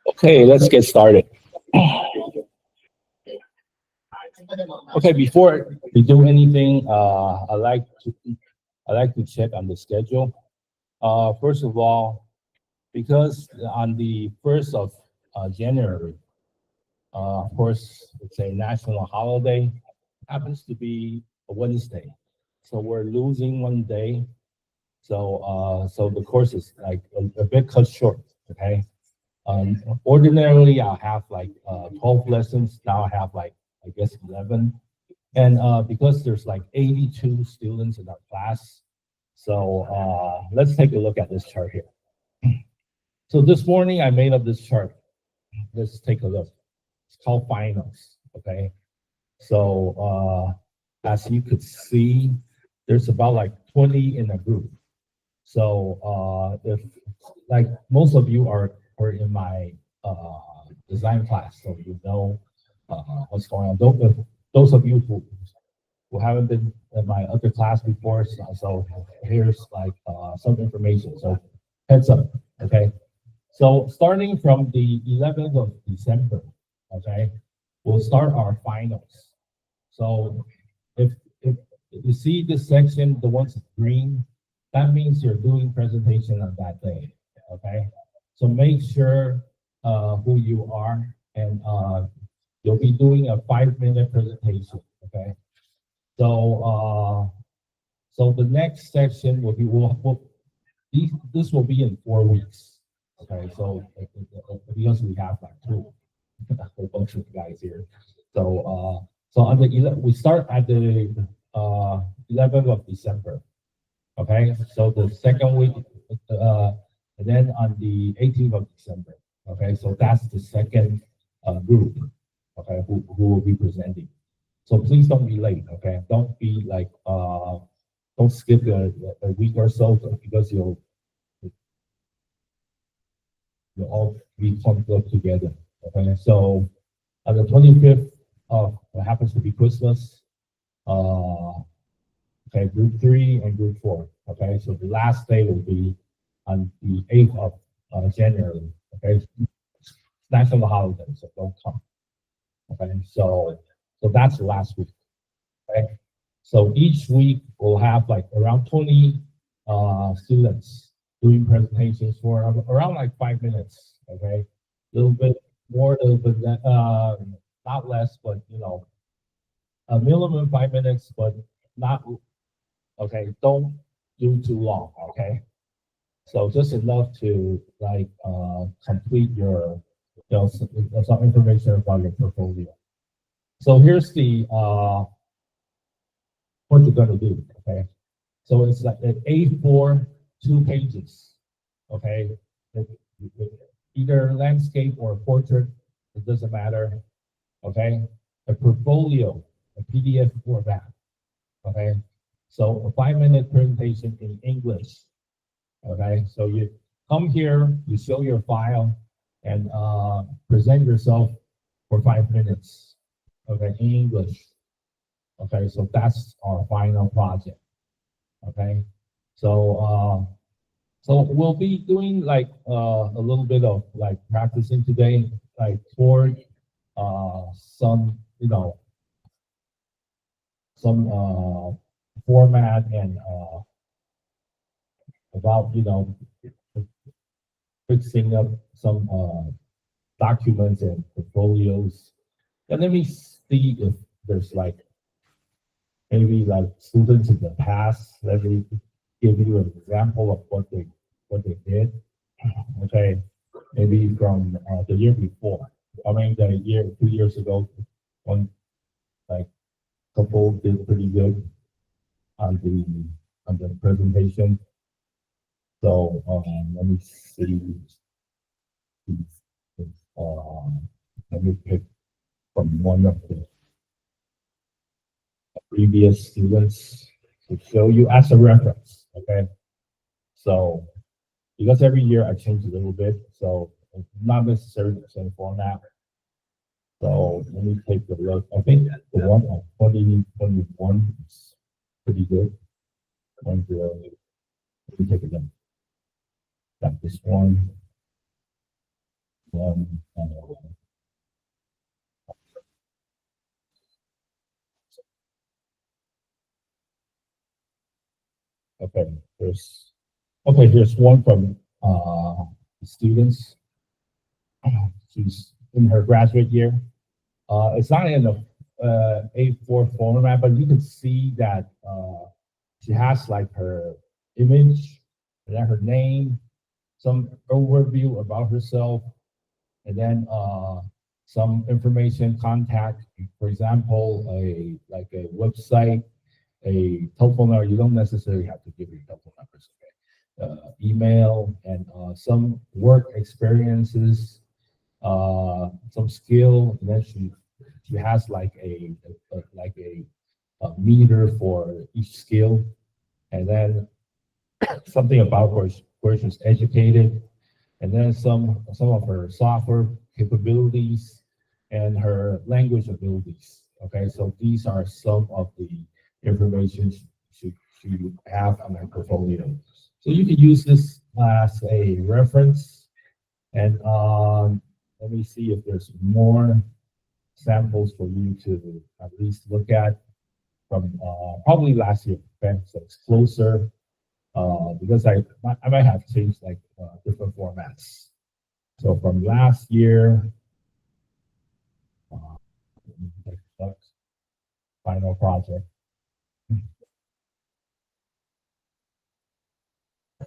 Okay, let's get started. Okay, before we do anything, I like to check on the schedule. First of all, because on the 1st of January, of course, it's a national holiday, happens to be a Wednesday. So we're losing one day. So the course is like a bit cut short, okay? Ordinarily, I'll have like 12 lessons. Now I have like, I guess, 11. And because there's like 82 students in our class, so let's take a look at this chart here. So this morning I made up this chart. Let's take a look. It's called finals, okay? So as you could see, there's about like 20 in a group. So if like most of you are in my design class, so you know what's going on. Those of you who haven't been in my other class before, so here's like some information. So heads up, okay? So starting from the 11th of December, okay, we'll start our finals. So if you see this section, the ones green, that means you're doing presentation on that day, okay? So make sure who you are, and you'll be doing a 5-minute presentation, okay? So so the next section will be this will be in 4 weeks, okay? So because we have like a whole bunch of guys here, so on the we start at the 11th of December. Okay, so the second week, and then on the 18th of December. Okay, so that's the second group. Okay, who will be presenting. So please don't be late. Okay, don't be like don't skip a week or so because you'll all be clumped up together. Okay, so on the 25th, what happens to be Christmas. Okay, group 3 and group 4. Okay, so the last day will be on the 8th of January. Okay, it's national holiday, so don't come. Okay, so that's the last week. Okay, so each week we'll have like around 20 students doing presentations for around like 5 minutes. Okay, a little bit more, a little bit not less, but you know, a minimum 5 minutes, but not. Okay, don't do too long, okay? So just enough to like complete your some information about your portfolio. So here's the what you're gonna do, okay? So it's like an A4, 2 pages, okay? Either landscape or portrait, it doesn't matter, okay? A portfolio, a PDF format, okay? So a 5-minute presentation in English. Okay, so you come here, you show your file, and present yourself for 5 minutes. Okay, in English. Okay, so that's our final project. Okay, so we'll be doing like a little bit of like practicing today, like toward some some format and about fixing up some documents and portfolios. And let me see if there's like maybe like students in the past. Let me give you an example of what they did. Okay, maybe from the year before. I mean, the year 2 years ago, one like couple did pretty good on the presentation. So let me see. Let me pick from one of the previous students to show you as a reference. Okay, so because every year I change a little bit, so it's not necessarily the same format. So let me take a look. I think the one on 2021 is pretty good. Let me take a look. Got this one. Um, okay, there's here's one from students. She's in her graduate year. It's not in a A4 format, but you can see that she has like her image, and then her name, some overview about herself, and then some information, contact, for example, a website, a telephone number. You don't necessarily have to give your telephone numbers. Okay? Email and some work experiences, some skill, and then she has like a meter for each skill, and then something about where she's educated, and then some of her software capabilities and her language abilities. Okay, so these are some of the information she have on her portfolio. So you can use this as a reference, and let me see if there's more samples for you to at least look at from probably last year. Okay, so it's closer because I might have changed like different formats. So from last year, final project.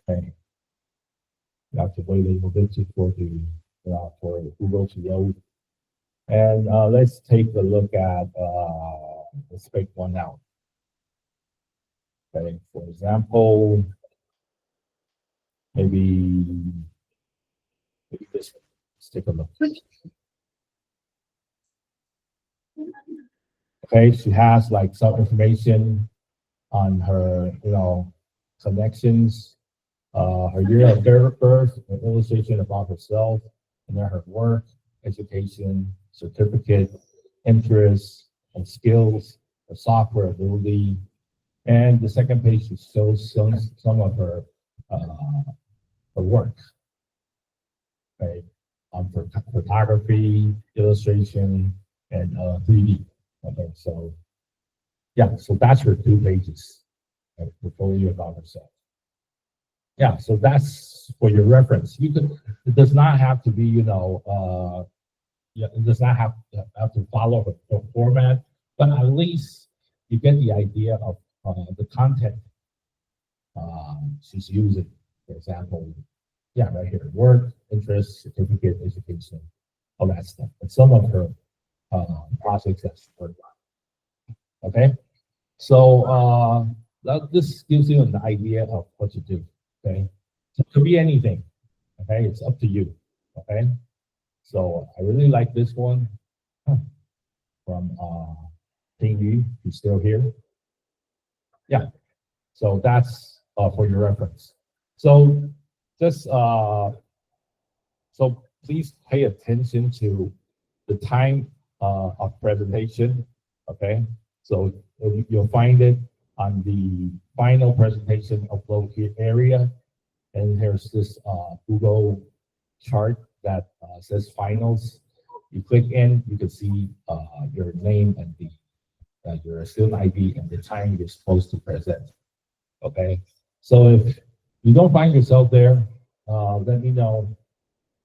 Okay, you have to wait a little bit for Google to load. And let's take a look at let's pick one out. Okay, for example, maybe this one. Let's take a look. Okay, she has like some information on her, connections, her year of birth, an illustration about herself, and then her work, education, certificate, interests, and skills, her software ability. And the second page shows some of her work, okay, for photography, illustration, and 3D. Okay, so yeah, so that's her 2 pages, portfolio about herself. Yeah, so that's for your reference. It does not have to be, yeah, it does not have to follow the format, but at least you get the idea of the content she's using. For example, yeah, right here, work, interest, certificate, education, all that stuff. And some of her projects that she worked on. Okay, so this gives you an idea of what to do. Okay, so it could be anything. Okay, it's up to you. Okay, so I really like this one from Ping Yu, who's still here. Yeah, so that's for your reference. So just so please pay attention to the time of presentation. Okay, so you'll find it on the final presentation upload here area, and there's this Google chart that says finals. You click in, you can see your name and your student ID and the time you're supposed to present. Okay, so if you don't find yourself there, let me know.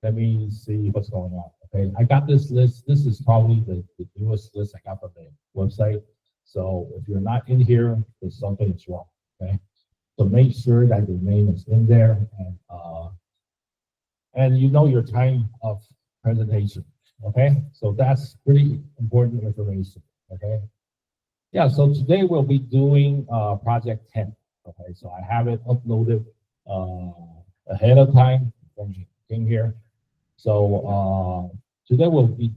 Let me see what's going on. Okay, I got this list. This is probably the newest list I got from the website. So if you're not in here, there's something that's wrong. Okay, so make sure that your name is in there, and you know your time of presentation. Okay, so that's pretty important information. Okay, yeah. So today we'll be doing project 10. Okay, so I have it uploaded ahead of time when you came here. So today we'll be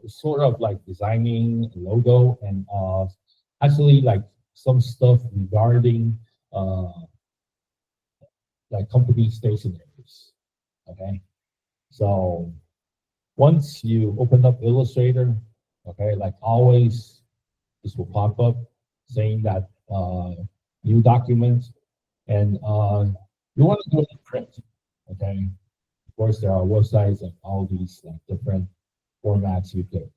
sort of like designing a logo and actually like some stuff regarding like company stationaries. Okay, so once you open up Illustrator, okay, like always, this will pop up saying that new documents, and you want to do it in print. Okay, of course, there are websites and all these like different formats you could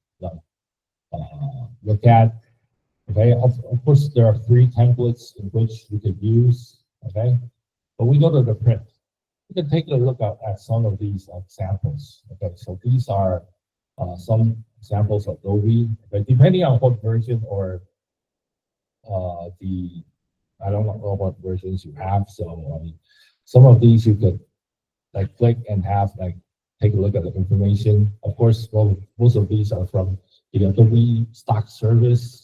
look at. Okay, of course, there are three templates in which you could use. Okay, but we go to the print. We can take a look at some of these examples. Okay, so these are some examples of Adobe. Okay, depending on what version or I don't know what versions you have. So some of these you could like click and have like take a look at the information. Of course, well, most of these are from the Adobe stock service.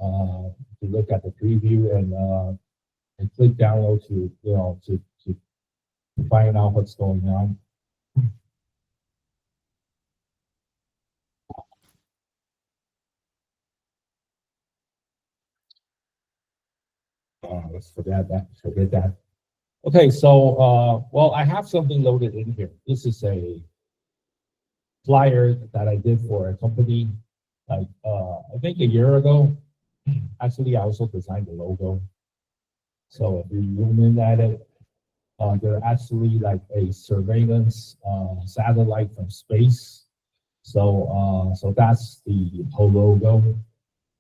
To look at the preview and click download to to find out what's going on. Let's forget that. Okay, so well, I have something loaded in here. This is a flyer that I did for a company, like I think a year ago. Actually, I also designed the logo. So if you zoom in at it, they're actually like a surveillance satellite from space. So that's the whole logo.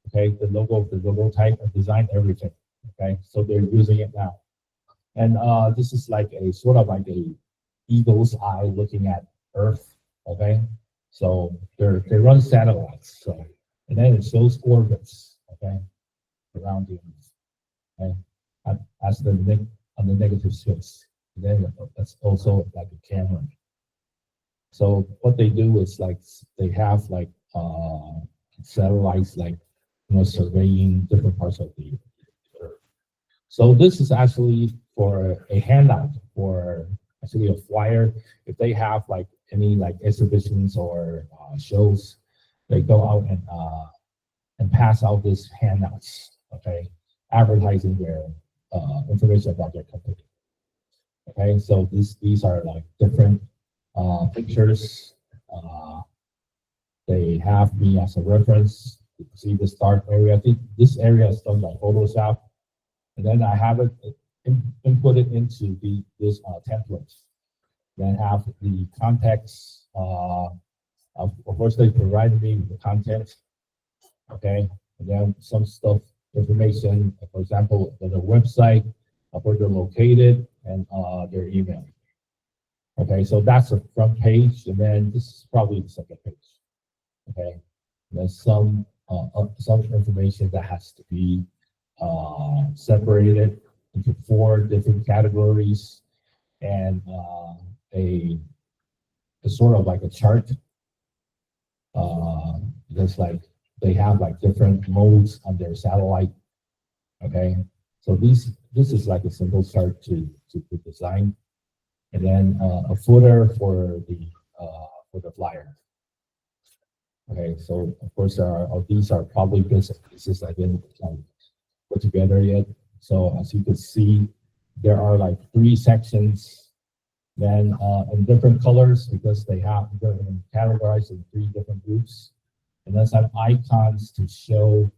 Okay, the logo, the logo type, and design, everything. Okay, so they're using it now. And this is like a sort of like a eagle's eye looking at Earth. Okay, so they run satellites. So and then it shows orbits. Okay, around the Earth. Okay, as the on the negative space. And then that's also like a camera. So what they do is like they have like satellites like surveying different parts of the Earth. So this is actually for a handout for actually a flyer. If they have like any like exhibitions or shows, they go out and pass out these handouts. Okay, advertising their information about their company. Okay, so these are like different pictures. They have me as a reference. You can see the start area. I think this area is done by Photoshop. And then I have it inputted into this template. Then have the context. Of course, they provided me with the content. Okay, and then some stuff, information, for example, the website, where they're located, and their email. Okay, so that's the front page, and then this is probably the second page. Okay, and there's some information that has to be separated into 4 different categories, and a sort of like a chart. There's like they have like different modes on their satellite. Okay, so this is like a simple chart to design, and then a footer for the flyer. Okay, so of course these are probably bits and pieces I didn't put together yet. So as you can see, there are like 3 sections, then in different colors because they're categorized in 3 different groups, and then some icons to show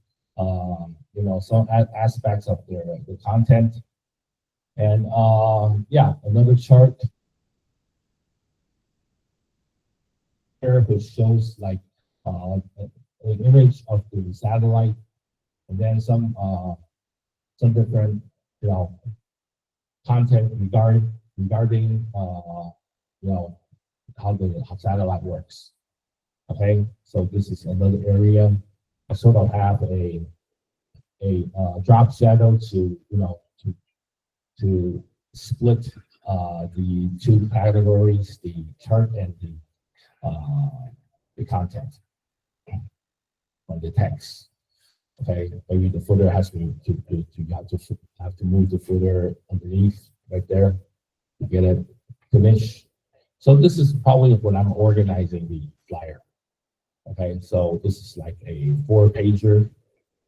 some aspects of the content, and yeah, another chart here which shows like an image of the satellite, and then some different content regarding how the satellite works. Okay, so this is another area. I sort of have a drop shadow to to split the 2 categories, the chart and the content on the text. Okay, maybe the footer has to have to move the footer underneath right there to get it finished. So this is probably when I'm organizing the flyer. Okay, so this is like a 4-pager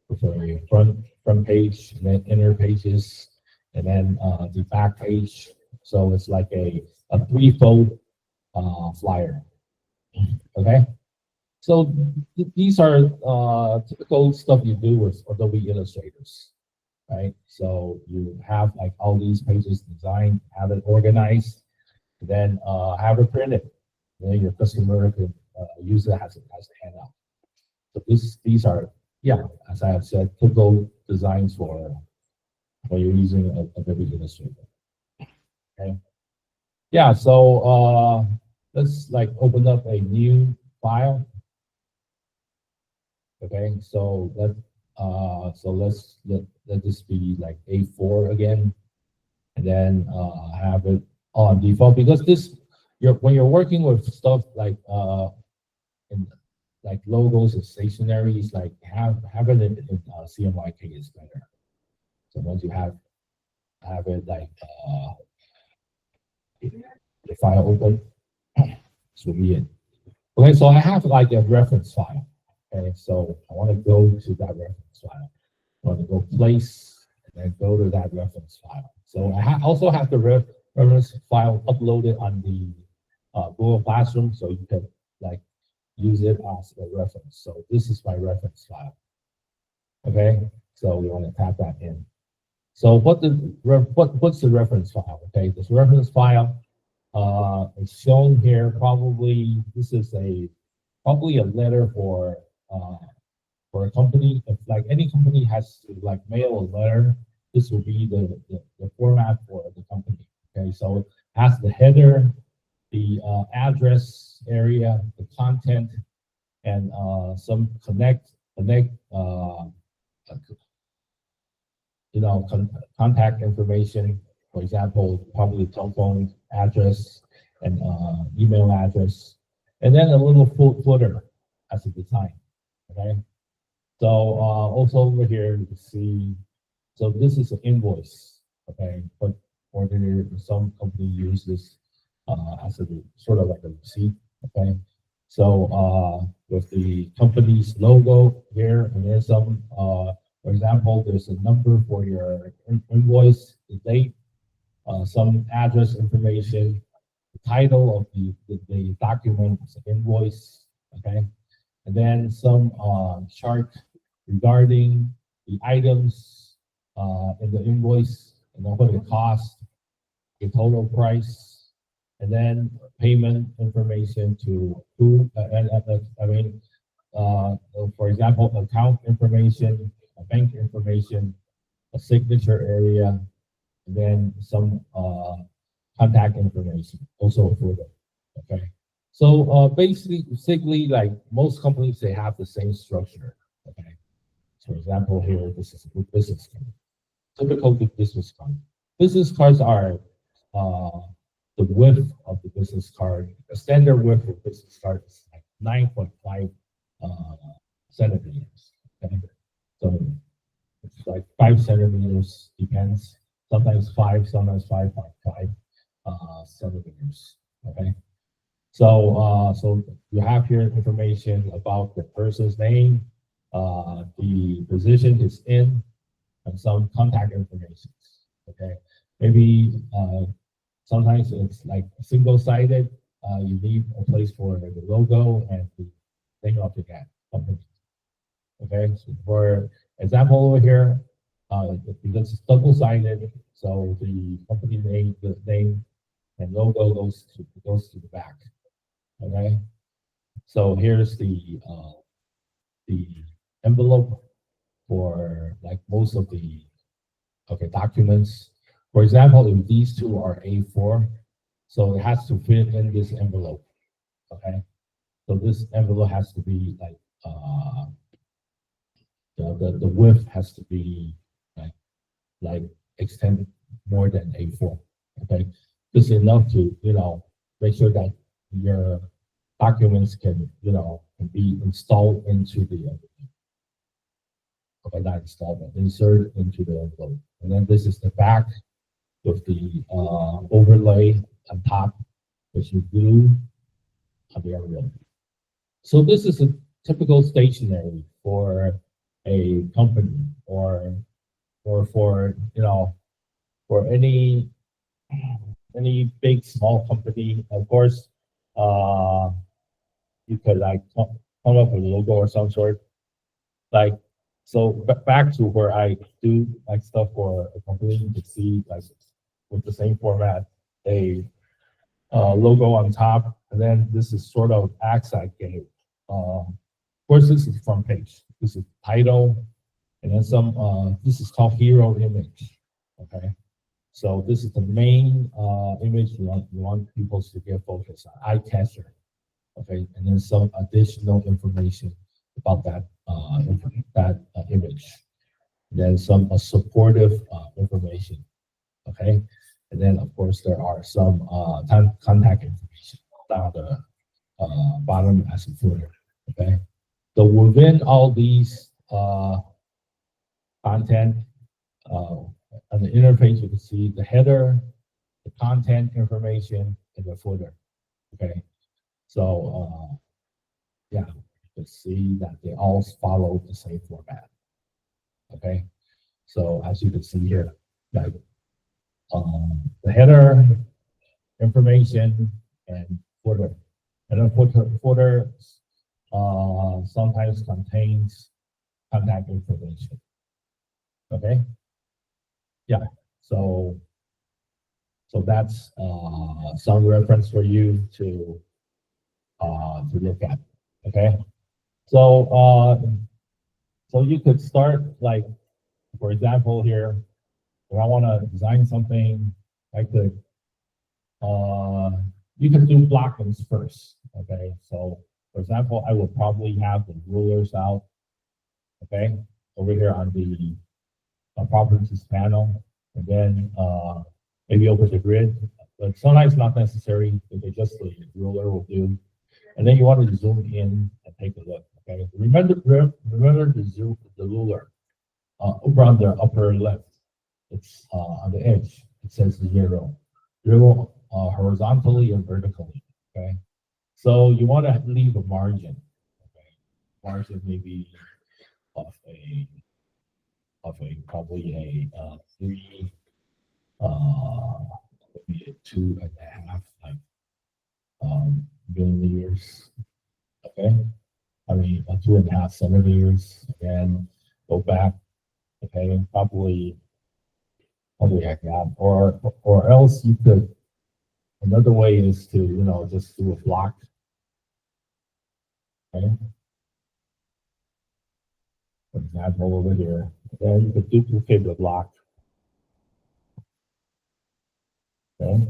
with a front page, and then inner pages, and then the back page. So it's like a 3-fold flyer. Okay, so these are typical stuff you do with Adobe Illustrators, right? So you have like all these pages designed, have it organized, then have it printed. Then your customer can use it as a handout. So these are, yeah, as I have said, typical designs for when you're using Adobe Illustrator. Okay. Yeah, so let's like open up a new file. Okay, so let this be like A4 again, and then have it on default, because when you're working with stuff like in, like logos and stationaries, like have it in CMYK is better. So once you have it like the file open, this will be it. Okay, so I have like a reference file. Okay, so I want to go to that reference file. I want to go place and then go to that reference file. So I also have the reference file uploaded on the Google Classroom, so you can like use it as a reference. So this is my reference file. Okay, so we want to tap that in. So what's the reference file? Okay, this reference file is shown here. Probably this is probably a letter for a company. If like any company has to like mail a letter, this will be the format for the company. Okay, so it has the header, the address area, the content, and some contact contact information. For example, probably telephone address and email address, and then a little footer as a design. Okay, so also over here you can see. So this is an invoice. Okay, but ordinary some company use this as a sort of like a receipt. Okay, so with the company's logo here, and there's some for example, there's a number for your invoice, the date, some address information, the title of the document, invoice, okay, and then some chart regarding the items in the invoice, and what it costs, the total price, and then payment information to who, for example, account information, bank information, a signature area, and then some contact information, also a photo. Okay. So basically, like most companies, they have the same structure. Okay. For example, here this is a business card. Typical business card. Business cards are the width of the business card. The standard width of business card is like 9.5 centimeters. Okay. So it's like 5 centimeters, depends. Sometimes 5, sometimes 5.5 centimeters. Okay. So you have here information about the person's name, the position is in, and some contact information. Okay. Maybe sometimes it's like single-sided. You need a place for the logo and the name of the company. Okay, so for example over here, because it's double-sided, so the company name, and logo goes to the back. Okay, so here's the envelope for like most of the documents. For example, if these two are A4, so it has to fit in this envelope. Okay, so this envelope has to be like the width has to be like extended more than A4. Okay, just enough to make sure that your documents can be installed into the not installed, but insert into the envelope. And then this is the back with the overlay on top, which you glue on the envelope. So this is a typical stationery for a company or for for any big small company. Of course, you could like come up with a logo or some sort. Like so, back to where I do like stuff for a company, you can see like with the same format, logo on top, and then this is sort of acts like a, of course, this is front page. This is title, and then some, this is called hero image, okay? So this is the main image you want people to get focused on, eye catcher, okay? And then some additional information about that image. Then some supportive information, okay? And then of course there are some contact information down the bottom as a footer, okay? So within all these content, on the interface, you can see the header, the content information, and the footer. Okay, so yeah, you can see that they all follow the same format. Okay, so as you can see here, like the header information and footer, and then footer sometimes contains contact information. Okay. Yeah, so that's some reference for you to look at. Okay, so so you could start, like, for example here, if I want to design something, I could you can do blockings first. Okay, so for example, I will probably have the rulers out. Okay, over here on the properties panel, and then maybe over the grid, but sometimes not necessary. If it's just the ruler will do. And then you want to zoom in and take a look. Okay, remember to zoom the ruler over on the upper left. It's on the edge. It says 0, horizontally and vertically. Okay, so you want to leave a margin. Okay, margin maybe of a probably a 3, maybe a 2.5, like millimeters. Okay, I mean a 2.5 centimeters. Again, go back. Okay, probably like that, or else you could. Another way is to just do a block. Okay, for example over here. Then you could duplicate the block. Okay,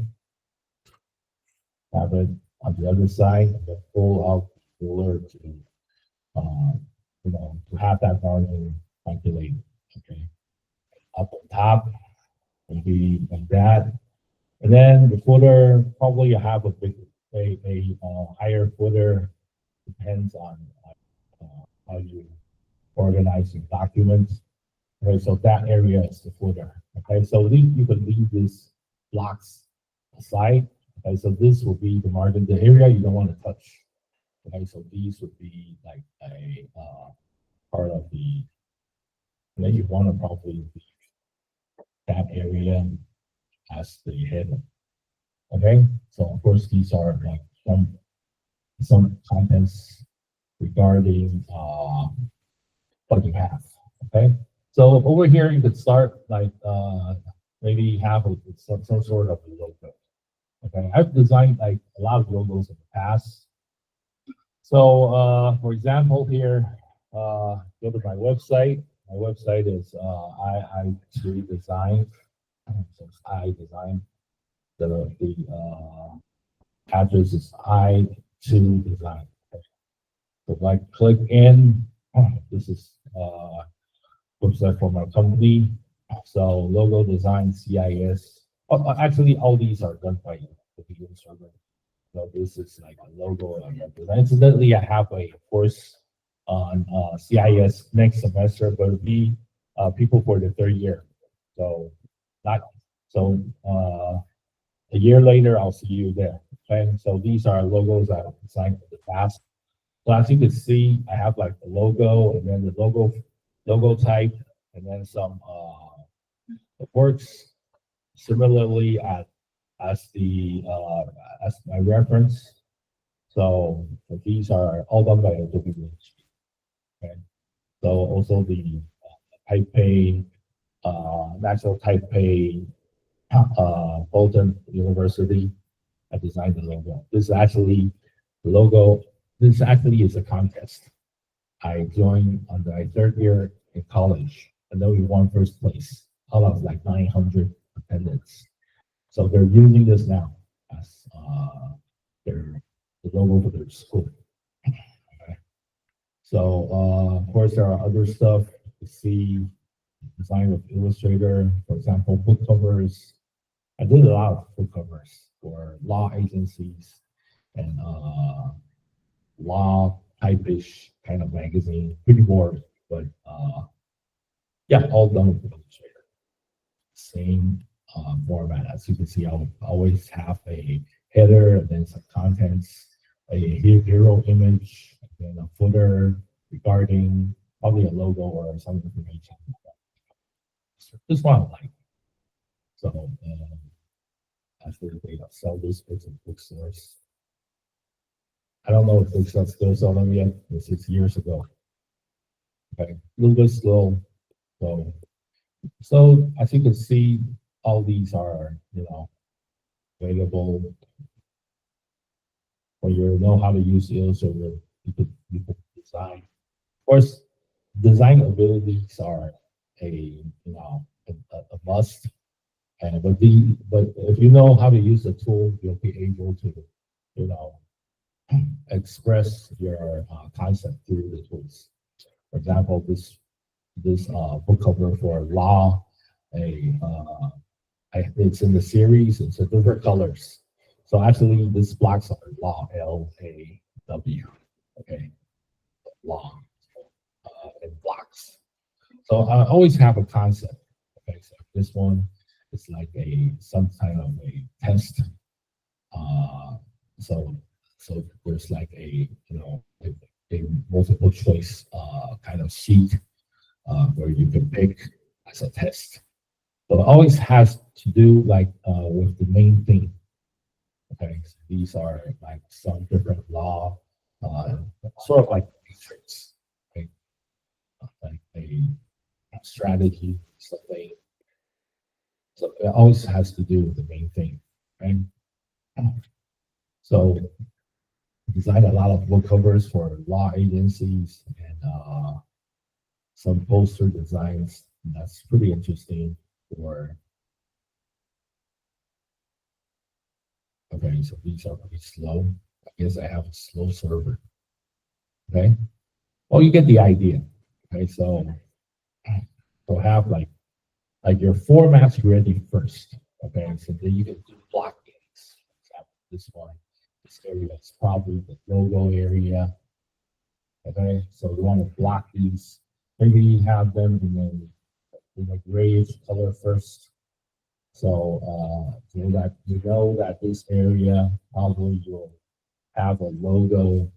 have it on the other side, and then pull out the ruler to, to have that margin calculated. Okay, up on top, maybe like that, and then the footer, probably you have a higher footer. Depends on how you organize your documents. Okay, so that area is the footer. Okay, so you can leave these blocks aside. Okay, so this will be the margin, the area you don't want to touch. Okay, so these would be like a part of the. And then you want to probably leave that area as the header. Okay, so of course these are like some contents regarding what you have. Okay, so over here you could start like maybe have some sort of logo. Okay, I've designed like a lot of logos in the past. So for example here, go to my website. My website is I2 Design. So it's I Design. The address is I2 Design. Okay. So if I click in, this is website for my company. So logo design, CIS. Oh, actually, all these are done by the Beacon server. So this is like a logo design. Incidentally, I have a course on CIS next semester, but it'll be people for the 3rd year. So not so a year later, I'll see you there. Okay, so these are logos I've designed in the past. So as you can see, I have like the logo, and then the logo type, and then some it works similarly as my reference. So these are all done by Adobe PHP. Okay, so also the Taipei National Taipei Bolton University. I designed the logo. This is actually the logo. This actually is a contest. I joined on my third year in college, and then we won first place out of like 900 attendants. So they're using this now as their the logo for their school. Okay. So of course there are other stuff to see design with Illustrator, for example, book covers. I did a lot of book covers for law agencies and law type-ish kind of magazine. Pretty boring, but yeah, all done with Illustrator. Same format. As you can see, I'll always have a header and then some contents, a hero image, and then a footer regarding probably a logo or some information. This one I like. So actually they sell these books in bookstores. I don't know if bookshops still sell them yet. This is years ago. Okay, a little bit slow. So as you can see, all these are available when you know how to use Illustrator. You could design. Of course, design abilities are a must. And but if you know how to use the tool, you'll be able to express your concept through the tools. For example, this book cover for law, it's in the series. It's a different colors. So actually, this blocks are law, LAW. Okay, law and blocks. So I always have a concept. Okay, so this one is like some kind of a test. So there's like a multiple choice kind of sheet where you can pick as a test. So it always has to do like with the main thing. Okay, so these are like some different law, sort of like matrix, okay? Like a strategy, something. So it always has to do with the main thing, right? So design a lot of book covers for law agencies and some poster designs. That's pretty interesting. Okay, so these are pretty slow. I guess I have a slow server. Okay. Well, you get the idea. Okay, so have like your formats ready first. Okay, so then you can do blockings. For example, this one, this area is probably the logo area. Okay, so you want to block these. Maybe have them in a grayish color first. So that you know that this area probably will have a logo.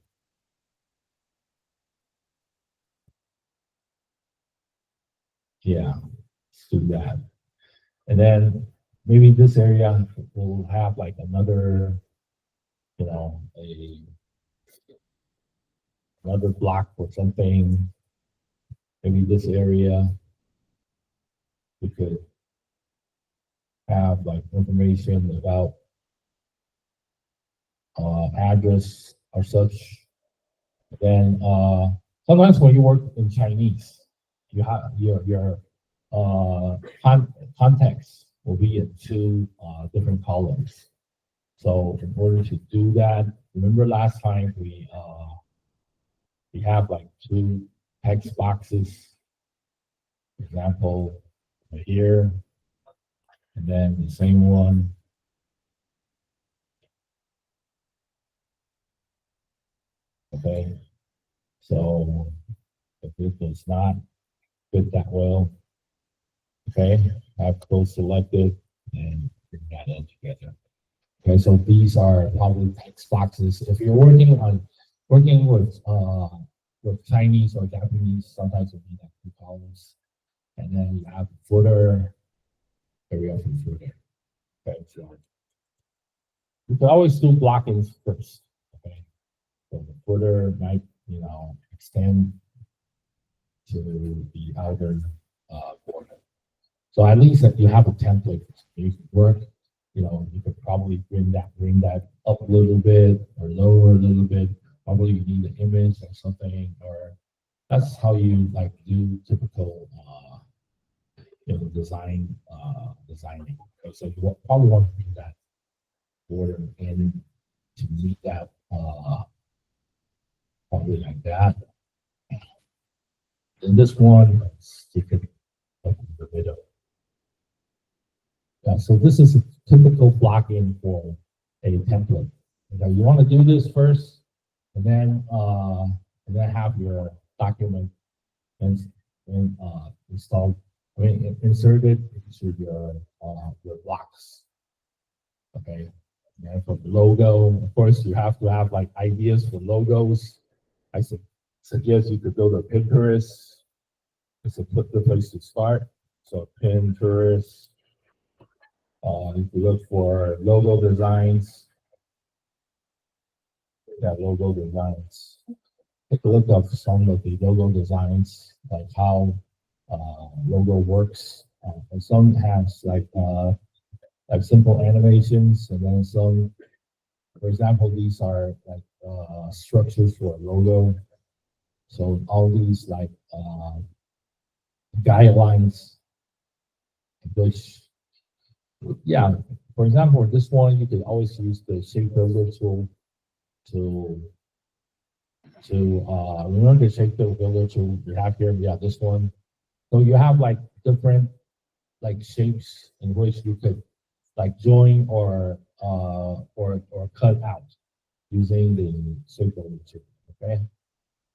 Yeah, let's do that. And then maybe this area will have like another, another block or something. Maybe this area we could have like information about address or such. Then sometimes when you work in Chinese, you have your context will be in two different columns. So in order to do that, remember last time we have like two text boxes, for example, right here, and then the same one. Okay, so if it does not fit that well, okay, have close selected and bring that in together. Okay, so these are probably text boxes. If you're working with Chinese or Japanese, sometimes you need like two columns, and then you have footer, area for footer. Okay, so you can always do blockings first. Okay, so the footer might extend to the outer border. So at least if you have a template, you can work you could probably bring that up a little bit or lower a little bit. Probably you need an image or something, or that's how you like do typical designing. Okay, so you probably want to bring that border in to meet that probably like that. And this one, let's take it up a bit of. Yeah, so this is a typical blocking for a template. Okay, you want to do this first, and then have your document and installed. I mean, inserted into your blocks. Okay, and for the logo, of course, you have to have like ideas for logos. I suggest you could go to Pinterest. It's a good place to start. So Pinterest. If you look for logo designs, logo designs. Take a look at some of the logo designs, like how logo works. And some has like simple animations, and then some, for example, these are like structures for a logo. So all these like guidelines, which, yeah, for example, this one you can always use the shape builder tool to remember the shape builder tool we have here. Yeah, this one. So you have like different like shapes in which you could like join or cut out using the shape builder tool. Okay.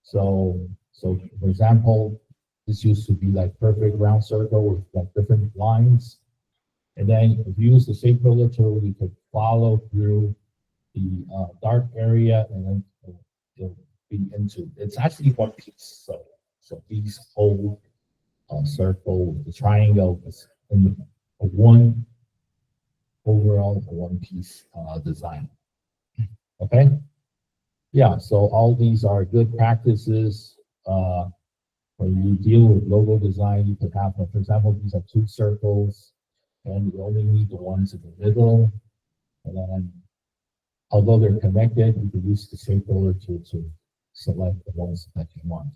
So for example, this used to be like perfect round circle with like different lines. And then if you use the shape builder tool, you could follow through the dark area, and then it'll be into, it's actually one piece. So these whole circle with the triangle is in a one overall one piece design. Okay. Yeah, so all these are good practices. When you deal with logo design, you could have, for example, these are two circles, and you only need the ones in the middle. And then, although they're connected, you can use the shape builder to select the ones that you want.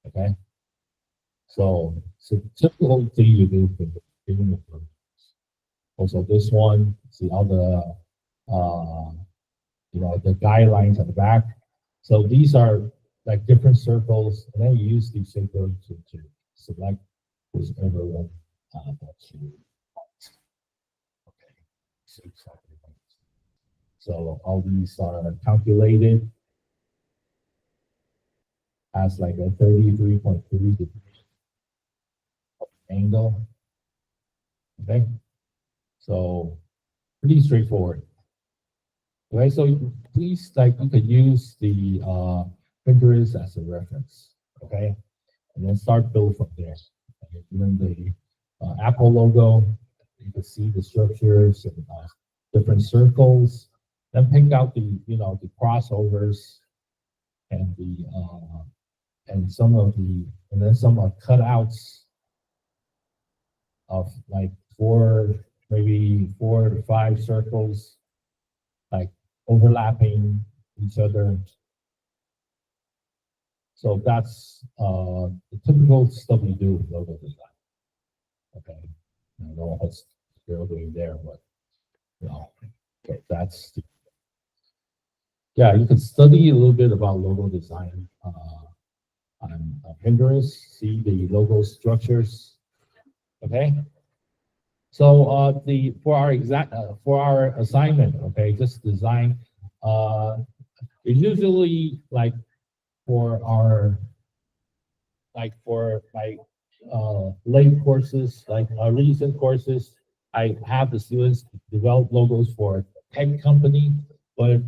Okay. So typical thing you do for the beginning of logos. Also, this one, see all the the guidelines at the back. So these are like different circles, and then you use the shape builder to select whichever one that you want. Okay. So all these are calculated as like a 33.3 degree angle. Okay. So pretty straightforward. Okay, so please, like, you could use the Pinterest as a reference, okay, and then start build from there. Okay, even the Apple logo, you can see the structures and different circles. Then pick out the the crossovers and the some of cutouts of like maybe 4 to 5 circles, like overlapping each other. So that's the typical stuff we do with logo design. Okay, I don't know what's you're doing there, but okay, that's you can study a little bit about logo design on Pinterest. See the logo structures. Okay. So for our assignment, okay, just design. It's usually like for my late courses, like recent courses, I have the students develop logos for tech company, but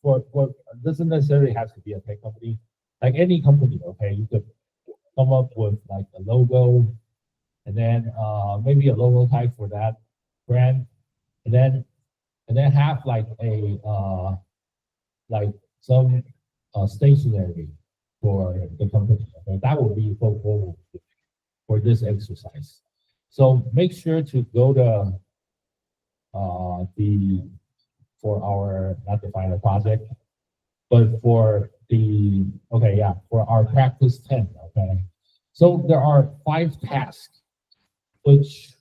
for doesn't necessarily have to be a tech company. Like any company, okay, you could come up with like a logo, and then maybe a logo type for that brand, and then have like a some stationery for the company. Okay? That will be for this exercise. So make sure to go to for our, not the final project, but for the, okay, yeah, for our practice 10, okay? So there are 5 tasks which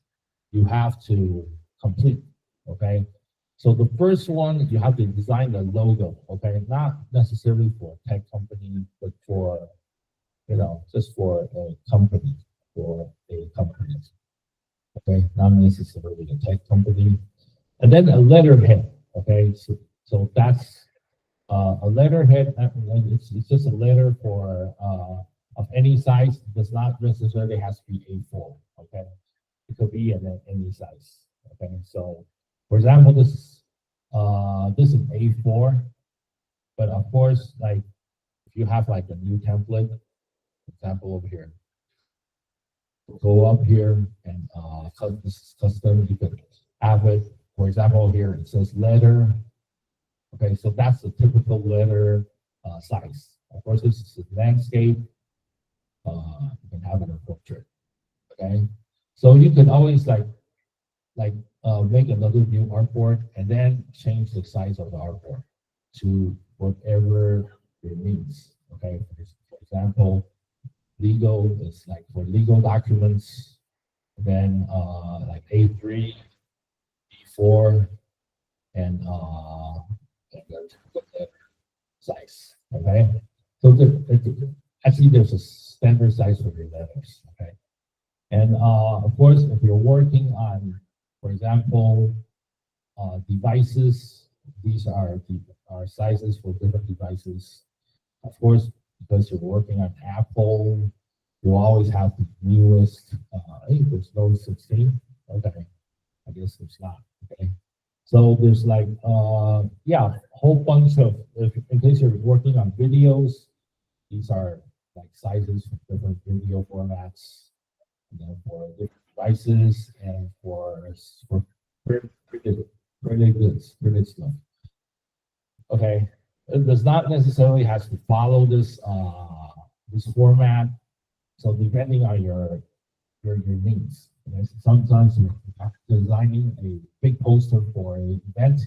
you have to complete, okay? So the first one, you have to design the logo, okay? Not necessarily for a tech company, but for, just for a company, okay? Not necessarily a tech company. And then a letterhead, okay? So that's a letterhead, it's just a letter for of any size. It does not necessarily has to be A4, okay? It could be in any size, okay? So, for example, this is A4, but of course, like if you have like a new template, for example, over here, go up here and this is custom. You could have it. For example, here it says letter. Okay, so that's the typical letter size. Of course, this is a landscape. You can have it a portrait. Okay, so you can always make another new artboard and then change the size of the artboard to whatever your needs. Okay, for example, legal is like for legal documents, then like A3, B4, and the typical letter size. Okay, so actually there's a standard size for your letters. Okay, and of course, if you're working on, for example, devices, these are sizes for different devices. Of course, because you're working on Apple, you always have the newest. I think there's no 16. Okay, I guess there's not. Okay, so there's like yeah, a whole bunch of. In case you're working on videos, these are like sizes for different video formats, for different devices and for printed stuff. Okay, it does not necessarily has to follow this format. So depending on your needs, okay? So sometimes you're designing a big poster for an event.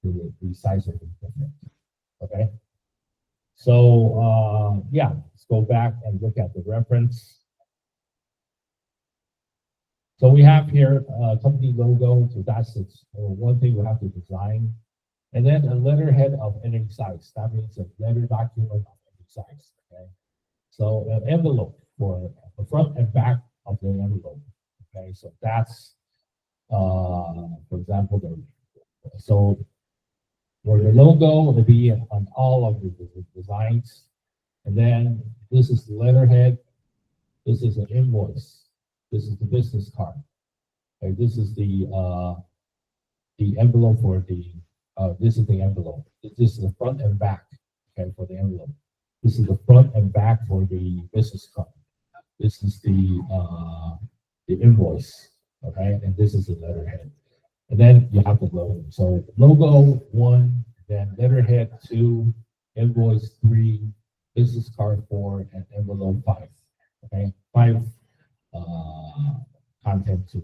The size of it different. Okay. So yeah, let's go back and look at the reference. So we have here a company logo. So that's one thing we have to design. And then a letterhead of any size. That means a letter document of any size. Okay. So an envelope for the front and back of the envelope. Okay. So that's for example, so for the logo, it'll be on all of the designs. And then this is the letterhead. This is an invoice. This is the business card. Okay, this is the envelope for the. This is the envelope. This is the front and back. Okay, for the envelope. This is the front and back for the business card. This is the invoice. Okay, and this is the letterhead. And then you have the logo. So logo 1, then letterhead 2, invoice 3, business card 4, and envelope 5. Okay, 5 content to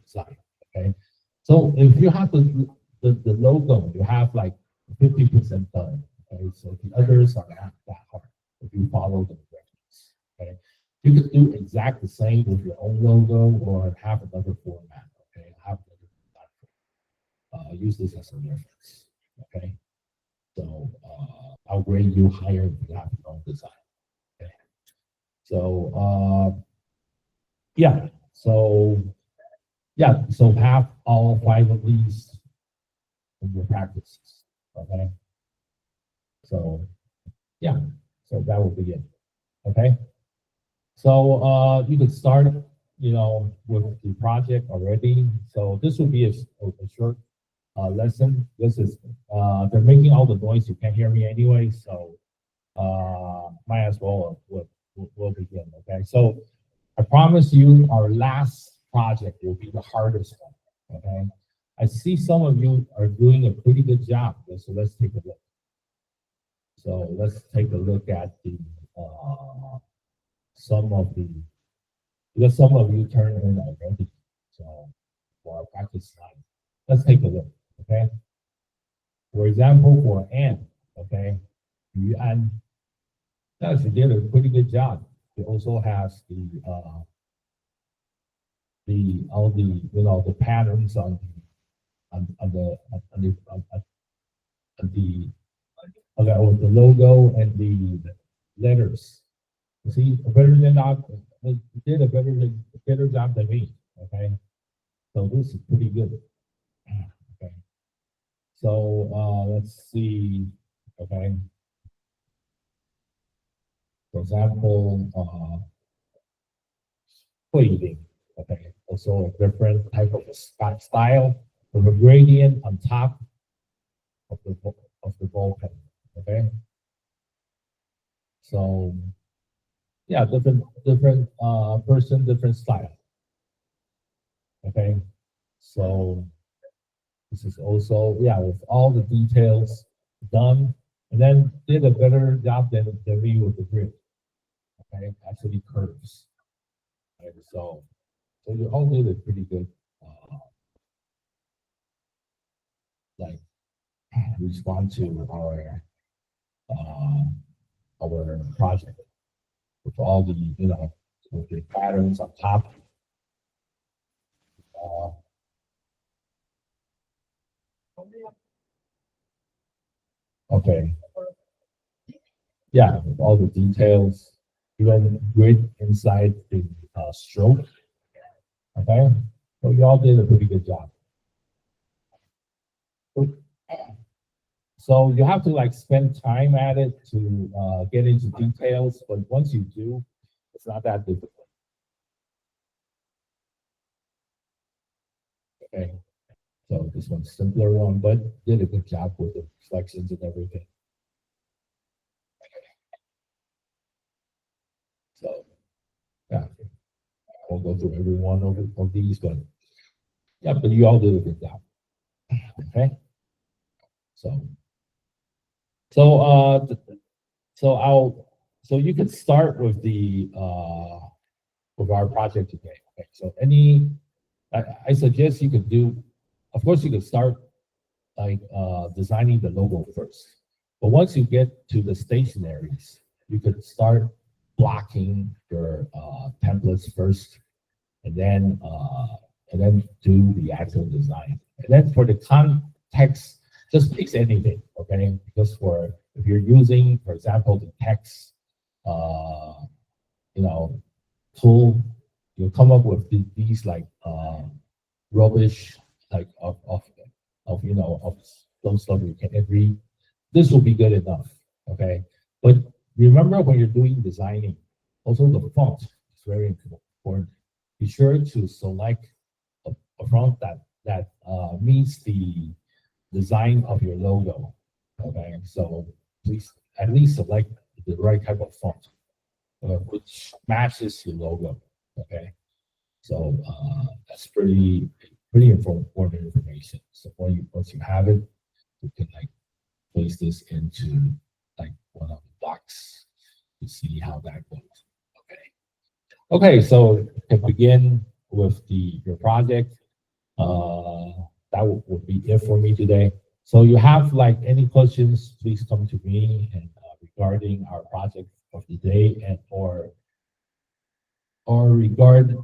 design. Okay, so if you have the logo, you have like 50% done. Okay, so the others are not that hard if you follow the directions. Okay, you could do exact the same with your own logo or have another format. Okay, have another use this as a reference. Okay, so I'll grade you higher if you have your own design. Okay, so yeah, so have all 5 of these in your practices. Okay, so yeah, so that will be it. Okay, so you can start, with the project already. So this will be a short lesson. This is they're making all the noise. You can't hear me anyway, so might as well we'll begin. Okay, so I promise you, our last project will be the hardest one. Okay, I see some of you are doing a pretty good job. So let's take a look. So let's take a look at the some of you turn in already. So for our practice slide. Let's take a look, okay? For example, for Anne, okay, Yu An, she did a pretty good job. She also has all the the patterns on the logo and the letters. You see, better than not, did a better job than me. Okay, so this is pretty good. Okay, so let's see. Okay, for example, Huiling. Okay, also a different type of style with a gradient on top of the ball pen. Okay, so yeah, different person, different style. Okay, so this is also with all the details done, and then did a better job than me with the grid. Okay, actually curves. Okay, so you all did a pretty good like respond to our project with all the with the patterns on top. Okay. Yeah, with all the details, even grid inside the stroke. Okay, so you all did a pretty good job. So you have to like spend time at it to get into details, but once you do, it's not that difficult. Okay, so this one's simpler one, but did a good job with the reflections and everything. So yeah, I won't go through every one of these, but yeah, but you all did a good job. Okay, so so so you can start with the with our project today. Okay, so I suggest you could do, of course, you could start like designing the logo first. But once you get to the stationaries, you could start blocking your templates first, and then do the actual design. And then for the context, just fix anything, okay? Because if you're using, for example, the text, tool, you'll come up with these like rubbish like of those stuff you can't read. This will be good enough, okay? But remember when you're doing designing, also the font is very important. Be sure to select a font that meets the design of your logo. Okay, so please at least select the right type of font which matches your logo. Okay, so that's pretty important information. So once you have it, you can like place this into like one of the blocks to see how that goes. Okay. Okay, so to begin with your project, that would be it for me today. So you have like any questions, please come to me and regarding our project of the day and or regard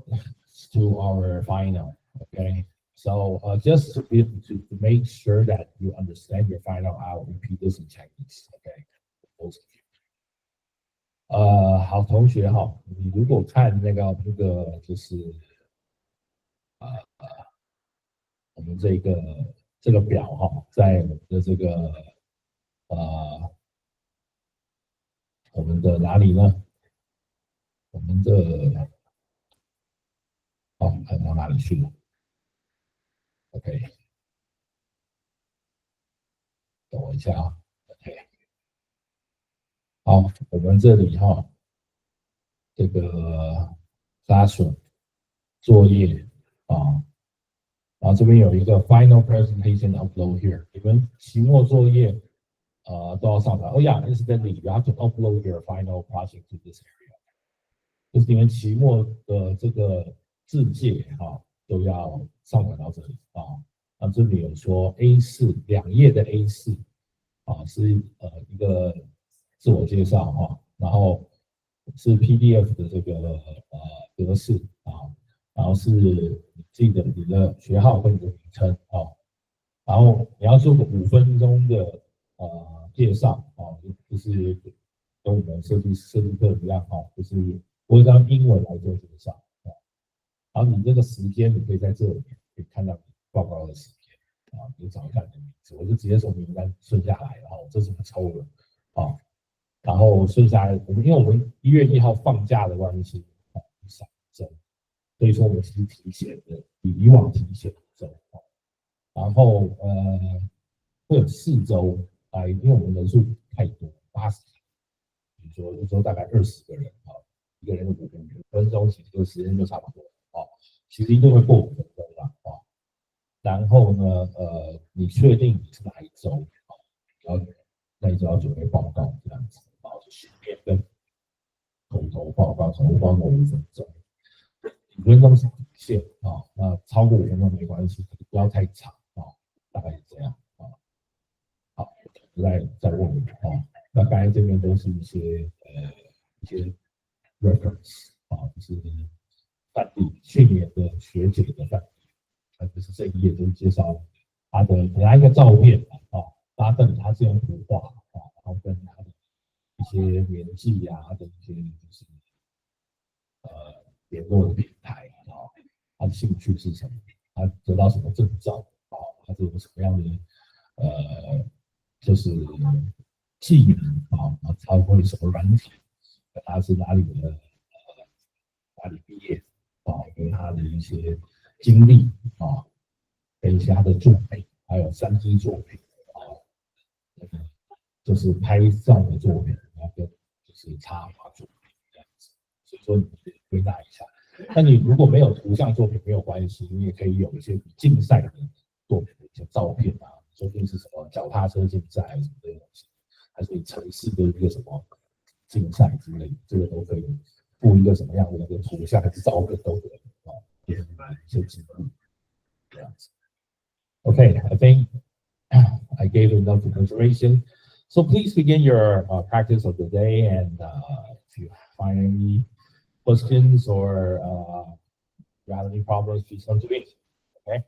to our final. Okay, so just to make sure that you understand your final, I'll repeat this in Chinese. Okay, those of you. 好，同学哈，你如果看那个就是我们这个表哈，在我们的我们的哪里呢？我们的看到哪里去了 ？OK， 等我一下啊。OK， 好，我们这里哈，这个 classroom 作业啊。然后这边有一个 final presentation upload here， 你们期末作业都要上传。Oh yeah, incidentally, you have to upload your final project to this area。就是你们期末的这个字界都要上传到这里啊。那这里有说 A4 2页的 A4啊，是一个自我介绍哈，然后是 PDF 的这个格式啊，然后是你的学号跟你的名称啊，然后你要做个5分钟的介绍啊，就是跟我们设计课一样啊，就是我会用英文来做介绍啊，然后你这个时间你可以在这里可以看到你报告的时间啊，你找一下你的名字，我就直接从名单顺下来，然后这是么抽的啊，然后顺下来，因为我们1月1号放假的关系啊，3周，所以说我们是提前的，比以往提前1周啊。然后会有4周因为我们人数太多，80，比如说有时候大概20个人啊，一个人5分钟，其实这个时间就差不多啊，其实一定会过5分钟啦啊。然后呢，你确定你是哪一周啊？然后那一周要准备报告这样子，然后就训练跟口头报告，口头报告5分钟。5分钟是底线啊，那超过5分钟没关系，不要太长啊，大概是这样啊。好，再问你啊，那刚才这边都是一些 reference 啊，就是范例，去年的学姐的范例，就是这一页就是介绍她的给她一个照片啊，搭邓她是用图画啊，然后跟她的一些年纪啊，她的一些就是联络的平台啊，他的兴趣是什么，他得到什么证照啊，他是有什么样的就是技能啊，他会什么软体，他是哪里毕业啊，跟他的一些经历啊，跟一些他的作品，还有3D 作品啊，就是拍照的作品，然后跟就是插画作品这样子，所以说你可以归纳一下。那你如果没有图像作品没有关系，你也可以有一些竞赛的作品的一些照片啊，说不定是什么脚踏车竞赛还是什么这些东西，还是你城市的一个什么竞赛之类的，这个都可以附一个什么样的一个图像还是照片都可以啊，也很难一些记录这样子。Okay, I think I gave enough consideration. So please begin your practice of the day, and if you find any questions or you have any problems, please come to me. Okay.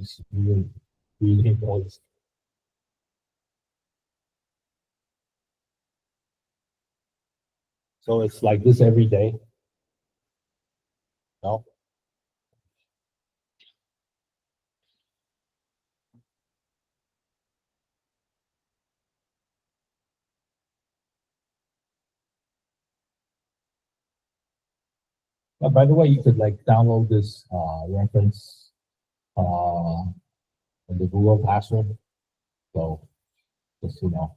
It's really, really noisy. So it's like this every day. No? By the way, you could like download this reference uh, in the Google Classroom. So just you know.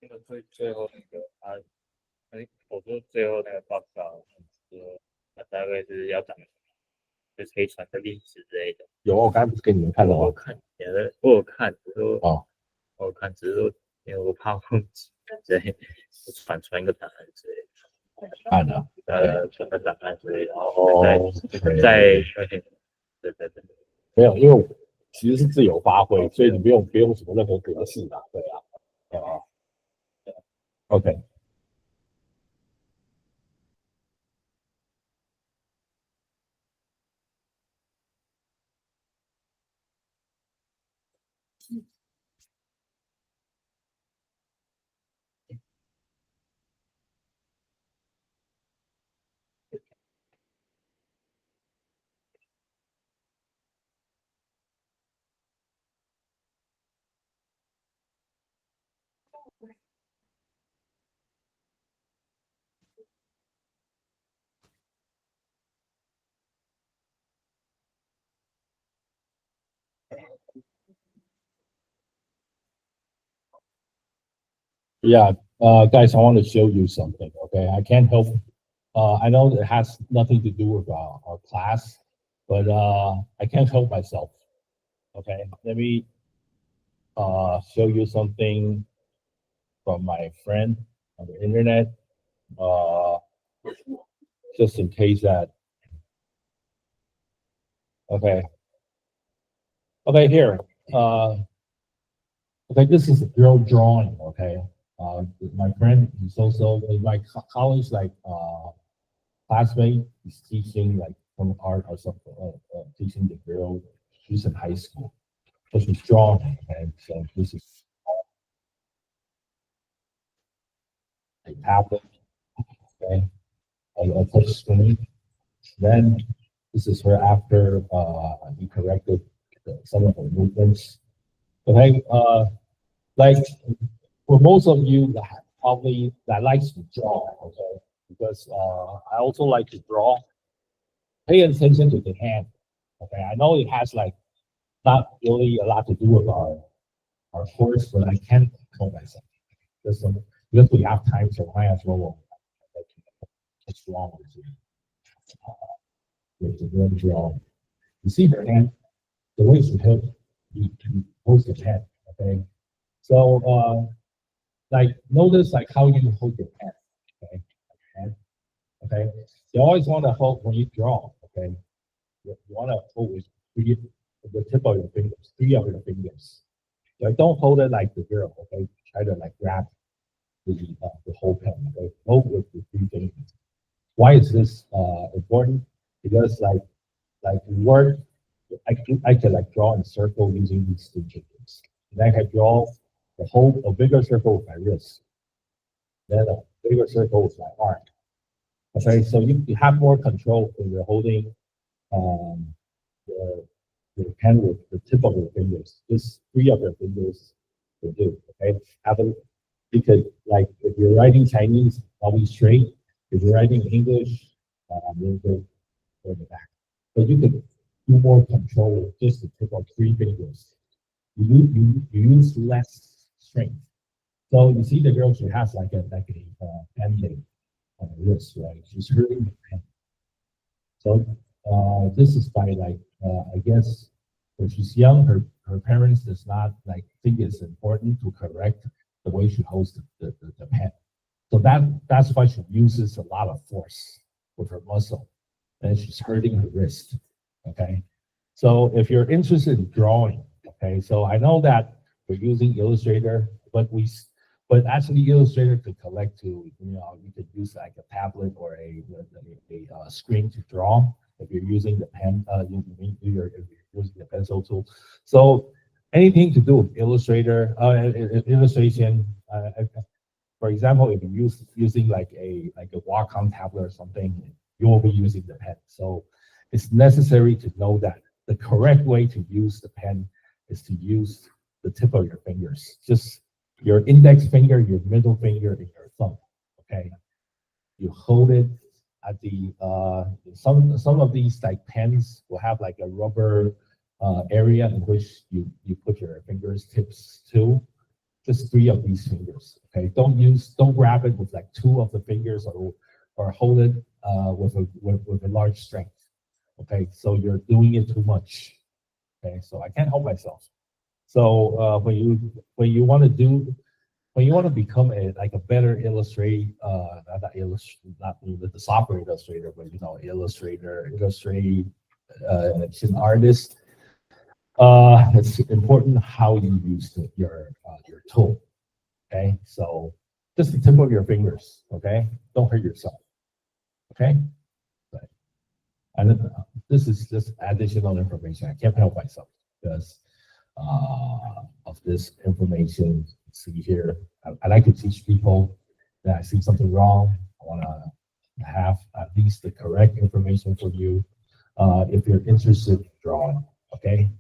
那个最后那个我说最后那个报告，说它大概是要长，就是可以传个历史之类的。有，我刚才不是给你们看了吗？我有看，只是说哦，我有看，只是说因为我怕忘记，所以传一个档案之类的。看了。传个档案之类的，然后哦，对，没有，因为我其实是自由发挥，所以你不用什么任何格式的，对啊，啊，OK。Yeah, guys, I want to show you something. Okay, I can't help. I know it has nothing to do with our class, but I can't help myself. Okay, let me show you something from my friend on the internet. Uh, just in case that. Okay. Okay, here. Okay, this is a girl drawing. Okay. My friend is also in my college, like classmate is teaching like some art or something, teaching the girl. She's in high school, so she's drawing, and so this is a tablet, okay, a touch screen. Then this is her after he corrected some of her movements. Okay, like for most of you that probably that likes to draw, okay, because I also like to draw. Pay attention to the hand. Okay, I know it has like not really a lot to do with our course, but I can't help myself. Because, because we have time, so might as well what's wrong with the one draw. You see her hand, the way she held, you hold the hand, okay? So like notice like how you hold your pen, okay? Hand, okay? You always want to hold when you draw, okay? You want to hold with the tip of your fingers, three of your fingers. Like don't hold it like the girl, okay? Try to like grab the whole pen, okay? Hold with the three fingers. Why is this important? Because like work, I can like draw in a circle using these two fingers. And I can draw a bigger circle with my wrist, then a bigger circle with my arm. Okay, so you have more control when you're holding um, the pen with the tip of your fingers. Just 3 of your fingers will do. Okay, you could, like, if you're writing Chinese, always straight. If you're writing English, you'll go in the back. But you could do more control with just the tip of 3 fingers. You use less strength. So you see the girl, she has like a pen on her wrist, right? She's hurting the pen. So this is by I guess when she's young, her parents does not think it's important to correct the way she holds the pen. So that's why she uses a lot of force with her muscle, and she's hurting her wrist. Okay, so if you're interested in drawing, okay, so I know that we're using Illustrator, but actually Illustrator could collect to, you could use like a tablet or a screen to draw if you're using the pen, if you're using the pencil tool. So anything to do with Illustrator, illustration, for example, if you're using like a Wacom tablet or something, you will be using the pen. So it's necessary to know that the correct way to use the pen is to use the tip of your fingers. Just your index finger, your middle finger, and your thumb. Okay, you hold it at the some of these like pens will have like a rubber area in which you put your fingers tips to. Just 3 of these fingers. Okay, don't grab it with like 2 of the fingers or hold it with a large strength. Okay, so you're doing it too much. Okay, so I can't help myself. So when you want to become a better illustrator, not the software illustrator, but Illustrator, an artist. It's important how you use your tool. Okay, so just the tip of your fingers. Okay, don't hurt yourself. Okay, right. And this is just additional information. I can't help myself because of this information. See here, I like to teach people that I see something wrong. I want to have at least the correct information for you if you're interested in drawing. Okay.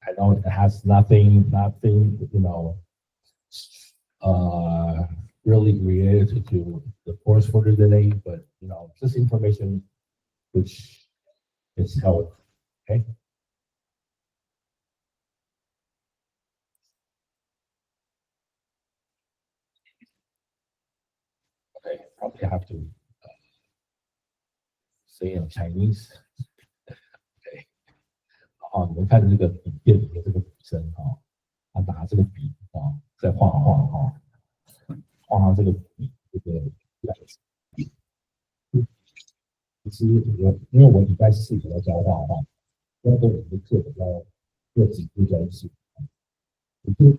I know it has nothing, really related to the course for today, but just information which is helpful. Okay. Okay, probably have to say in Chinese. Okay. 你们看这个影片里的这个女生她拿这个笔在画这个笔样子。其实因为我礼拜4要教画画，要跟我的课比较紧密在一起。我就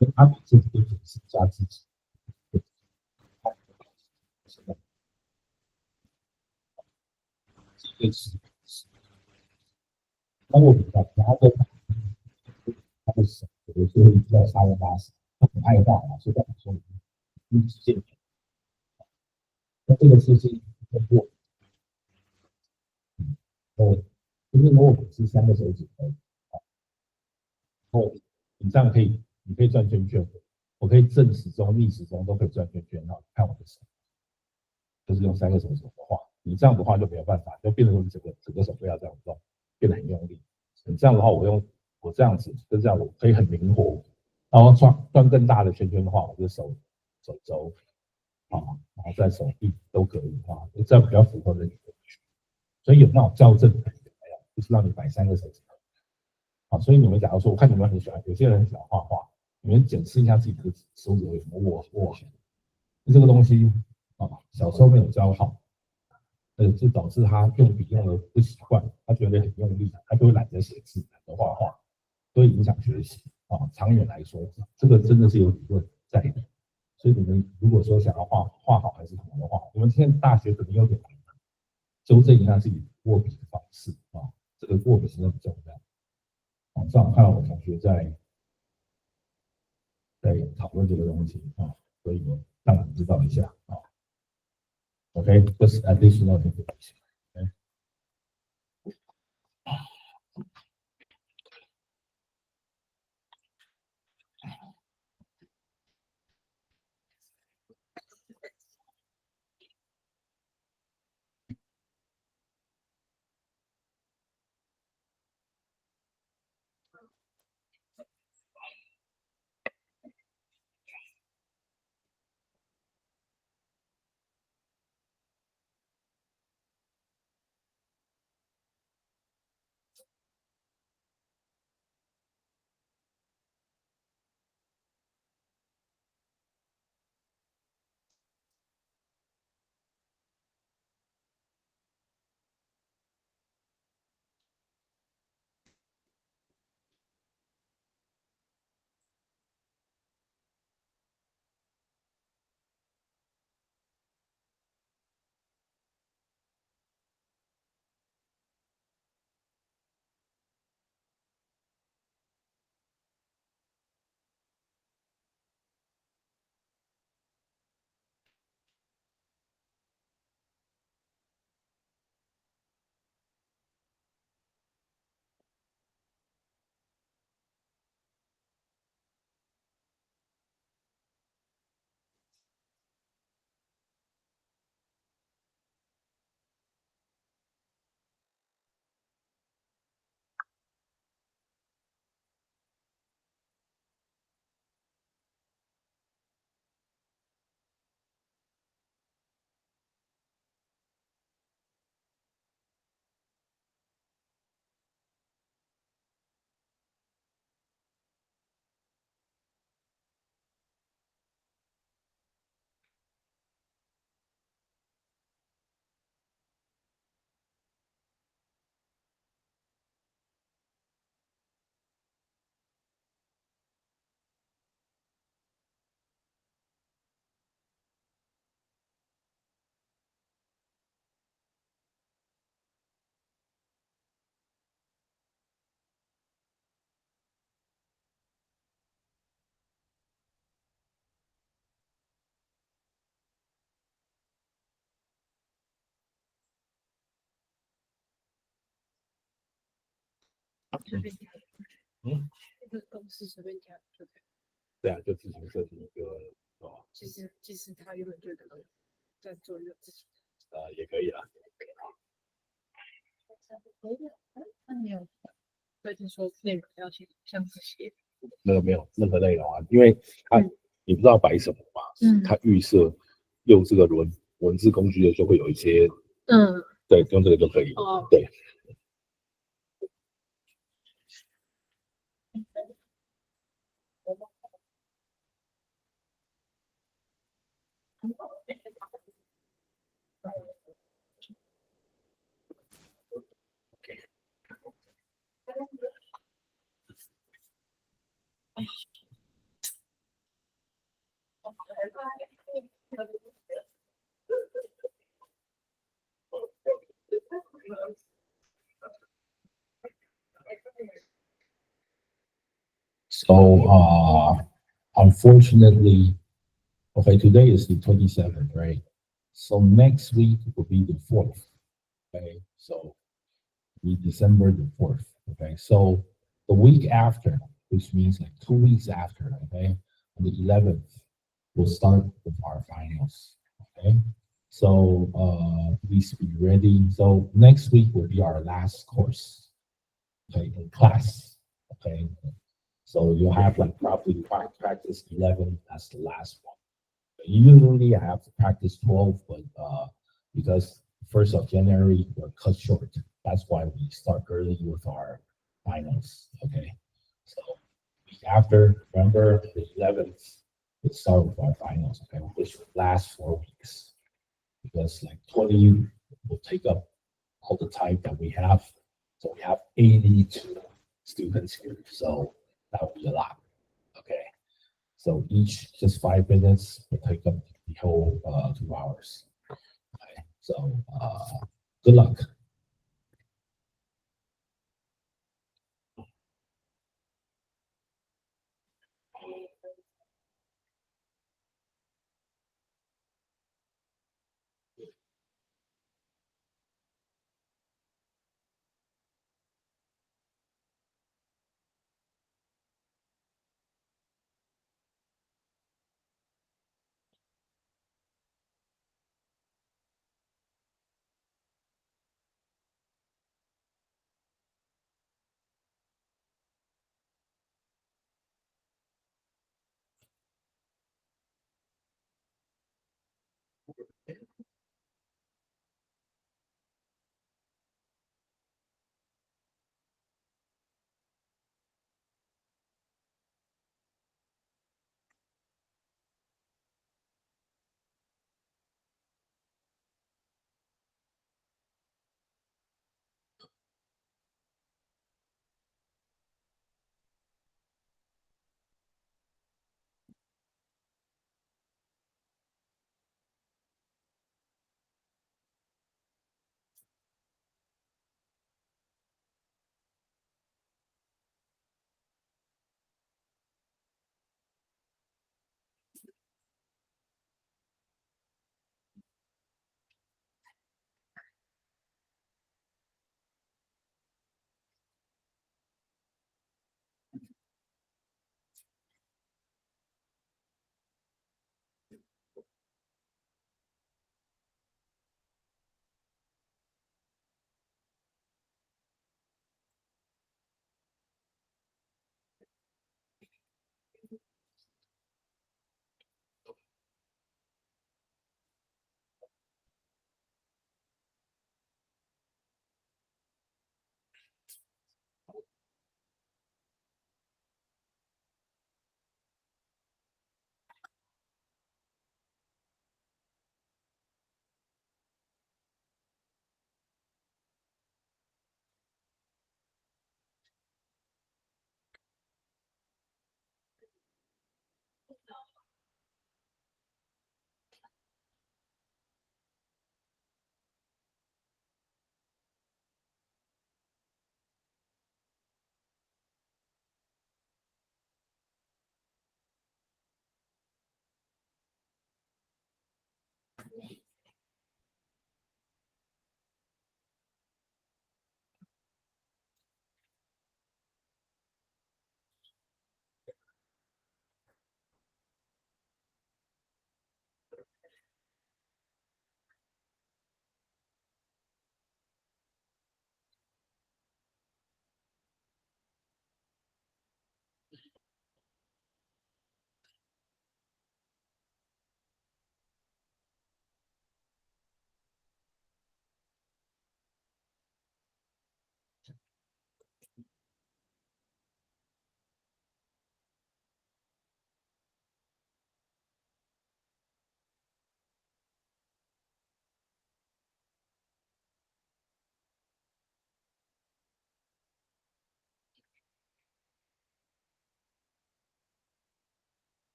跟他比自己的是加自己。这是当我比较，然后他的手有时候比较沙文巴斯，他很爱画嘛，所以代表说一直见。那这个是通过，就是如果我是3个手指头，然后你这样你可以转圈圈，我可以正时钟、逆时钟都可以转圈圈。然后看我的手，就是用3个手指头画。你这样的话就没有办法，就变成说你整个手都要这样动，变得很用力。你这样的话，我这样子跟这样，我可以很灵活。然后转更大的圈圈的话，我就手肘然后在手臂都可以这样比较符合人体的需求。所以有那种校正的，就是让你摆3个手指头。所以你们假如说，我看你们很喜欢，有些人很喜欢画画，你们检视一下自己的手指为什么握好。这个东西小时候没有教好。就导致他用笔用的不习惯，他觉得很用力，他就会懒得写字，懒得画画，都会影响学习长远来说，这个真的是有理论在的。所以你们如果说想要画好还是什么的话，你们现在大学可能有点难纠正一下自己握笔的方式这个复我不是那么重要。网上看到我同学在讨论这个东西啊，所以我当然知道一下啊。OK， 这是 additional information。随便调，这个公式随便调就可以。对啊，就自行设计一个哦，其实他原本就可能在做一个自己也可以啦。那你有最近说内容要写像这些？那个没有任何内容啊，因为你不知道摆什么嘛，它预设用这个文字工具的时候会有一些，对，用这个就可以，对。So, unfortunately, okay, today is the 27th, right? So next week will be the 4th. Okay, so be December the 4th. Okay, so the week after, which means like 2 weeks after, okay, on the 11th, we'll start with our finals. Okay, so please be ready. So next week will be our last course, okay, in class. Okay, so you'll have like probably practice 11. That's the last one. Usually I have to practice 12, but because 1st of January we're cut short. That's why we start early with our finals. Okay, so week after, remember the 11th, we start with our finals. Okay, which will last 4 weeks because like 20 will take up all the time that we have. So we have 82 students here. So that would be a lot. Okay. So each just 5 minutes will take up the whole 2 hours. Okay. So good luck.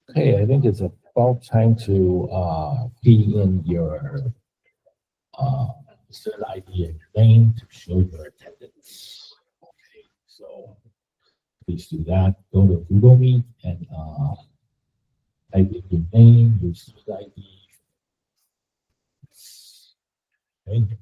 Okay, I think it's about time to key in your uh, student ID and your name to show your attendance. Okay, so please do that. Go to Google Meet and type in your name, your student ID. Okay.